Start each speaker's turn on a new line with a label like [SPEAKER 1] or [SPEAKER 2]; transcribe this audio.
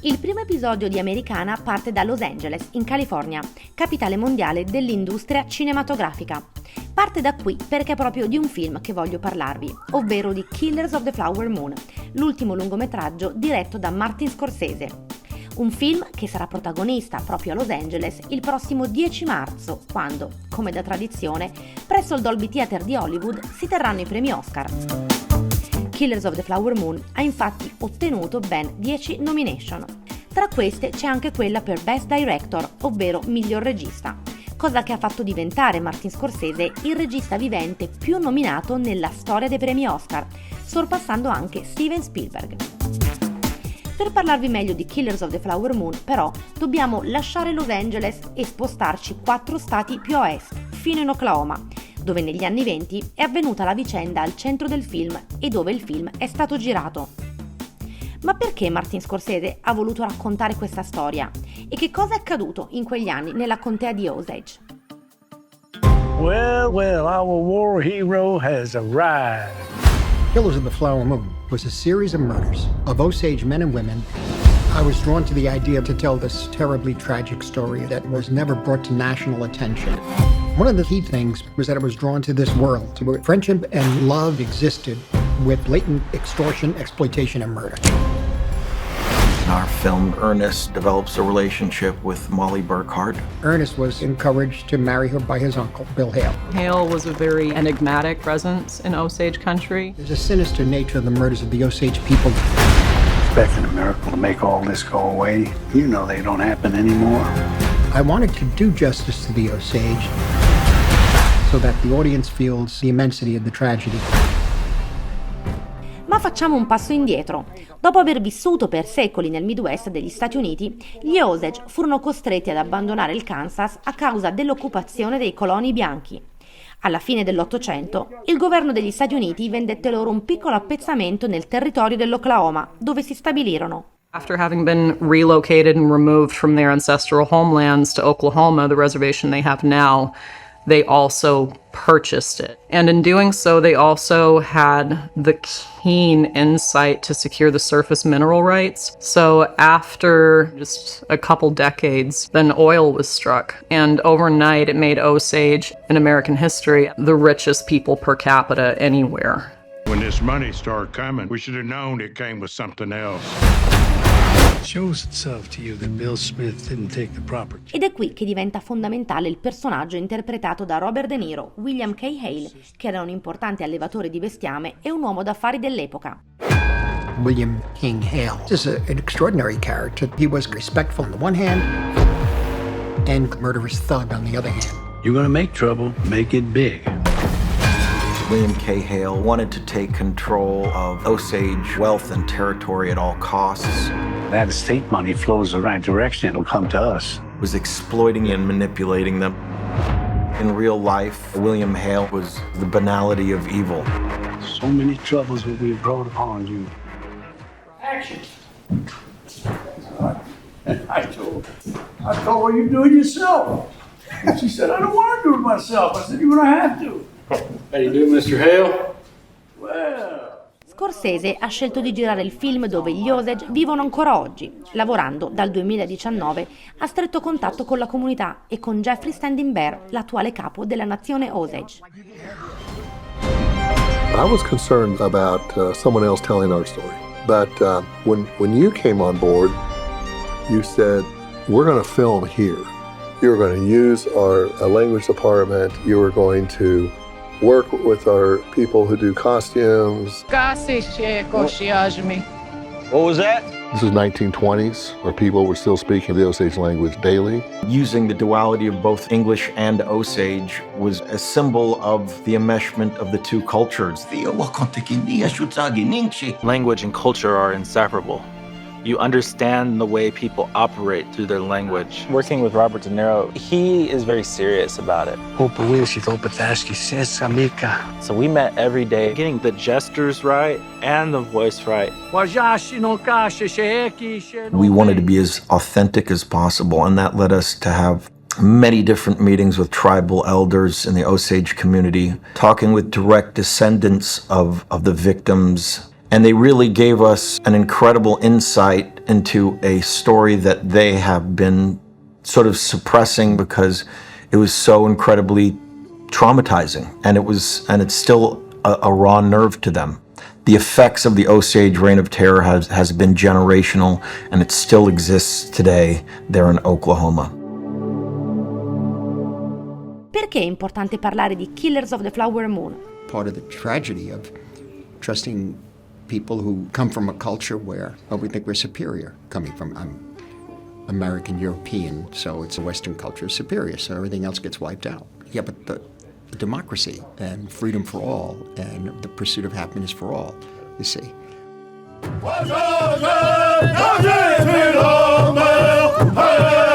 [SPEAKER 1] Il primo episodio di Americana parte da Los Angeles, in California, capitale mondiale dell'industria cinematografica. Parte da qui perché è proprio di un film che voglio parlarvi, ovvero di Killers of the Flower Moon, l'ultimo lungometraggio diretto da Martin Scorsese. Un film che sarà protagonista proprio a Los Angeles il prossimo 10 marzo, quando, come da tradizione, presso il Dolby Theatre di Hollywood si terranno i premi Oscar. Killers of the Flower Moon ha infatti ottenuto ben 10 nomination. Tra queste c'è anche quella per Best Director, ovvero miglior regista, cosa che ha fatto diventare Martin Scorsese il regista vivente più nominato nella storia dei premi Oscar, sorpassando anche Steven Spielberg. Per parlarvi meglio di Killers of the Flower Moon, però, dobbiamo lasciare Los Angeles e spostarci 4 stati più a est, fino in Oklahoma, dove negli anni 20 è avvenuta la vicenda al centro del film e dove il film è stato girato. Ma perché Martin Scorsese ha voluto raccontare questa storia? E che cosa è accaduto in quegli anni nella contea di Osage?
[SPEAKER 2] Well, our war hero has arrived.
[SPEAKER 3] Killers of the Flower Moon was a series of murders of Osage men and women. I was drawn to the idea to tell this terribly tragic story that was never brought to national attention. One of the key things was that I was drawn to this world, where friendship and love existed with blatant extortion, exploitation, and murder.
[SPEAKER 4] In our film, Ernest develops a relationship with Molly Burkhart.
[SPEAKER 3] Ernest was encouraged to marry her by his uncle, Bill Hale.
[SPEAKER 5] Hale was a very enigmatic presence in Osage country.
[SPEAKER 3] There's a sinister nature of the murders of the Osage people.
[SPEAKER 2] Expecting a miracle to make all this go away. You know they don't happen anymore.
[SPEAKER 3] I wanted to do justice to the Osage so that the audience feels the immensity of the tragedy.
[SPEAKER 1] Ma facciamo un passo indietro. Dopo aver vissuto per secoli nel Midwest degli Stati Uniti, gli Osage furono costretti ad abbandonare il Kansas a causa dell'occupazione dei coloni bianchi. Alla fine dell'Ottocento, il governo degli Stati Uniti vendette loro un piccolo appezzamento nel territorio dell'Oklahoma, dove si stabilirono.
[SPEAKER 5] After having been relocated and removed from their ancestral homelands to Oklahoma, the reservation they have now, they also purchased it. And in doing so, they also had the keen insight to secure the surface mineral rights. So after just a couple decades, then oil was struck. And overnight, it made Osage, in American history, the richest people per capita anywhere.
[SPEAKER 6] When this money started coming, we should have known it came with something else.
[SPEAKER 2] Shows itself to you that Bill Smith didn't take the property.
[SPEAKER 1] Ed è qui che diventa fondamentale il personaggio interpretato da Robert De Niro, William K. Hale, che era un importante allevatore di bestiame e un uomo d'affari dell'epoca.
[SPEAKER 3] William King Hale is an extraordinary character. He was respectful on the one hand and murderous thug on the other hand.
[SPEAKER 2] You're gonna make trouble, make it big.
[SPEAKER 4] William K. Hale wanted to take control of Osage wealth and territory at all costs.
[SPEAKER 2] That estate money flows the right direction, it'll come to us.
[SPEAKER 4] Was exploiting and manipulating them. In real life, William Hale was the banality of evil.
[SPEAKER 2] So many troubles that we've brought upon you. Action! I told her, you do it yourself. She said, I don't want to do it myself. I said, you're going to have to.
[SPEAKER 7] How do you do, Mr. Hale?
[SPEAKER 2] Well...
[SPEAKER 1] Scorsese ha scelto di girare il film dove gli Osage vivono ancora oggi, lavorando dal 2019 a stretto contatto con la comunità e con Jeffrey Standing Bear, l'attuale capo della nazione Osage.
[SPEAKER 8] I was concerned about someone else telling our story, but when you came on board, you said, we're going to film here. You're going to use our language department. You were going to work with our people who do costumes.
[SPEAKER 7] What was that?
[SPEAKER 8] This is 1920s, where people were still speaking the Osage language daily.
[SPEAKER 4] Using the duality of both English and Osage was a symbol of the enmeshment of the two cultures.
[SPEAKER 9] Language and culture are inseparable. You understand the way people operate through their language. Working with Robert De Niro, he is very serious about it. So we met every day, getting the gestures right and the voice right.
[SPEAKER 4] We wanted to be as authentic as possible, and that led us to have many different meetings with tribal elders in the Osage community, talking with direct descendants of the victims, And they really gave us an incredible insight into a story that they have been sort of suppressing because it was so incredibly traumatizing, and it's still a raw nerve to them. The effects of the Osage Reign of Terror has been generational, and it still exists today there in Oklahoma.
[SPEAKER 1] Perché è importante parlare di Killers of the Flower Moon?
[SPEAKER 3] Part of the tragedy of trusting people who come from a culture where we think we're superior, coming from American, European, so it's a Western culture is superior, so everything else gets wiped out. Yeah, but the democracy and freedom for all and the pursuit of happiness for all, you see.
[SPEAKER 2] Hey!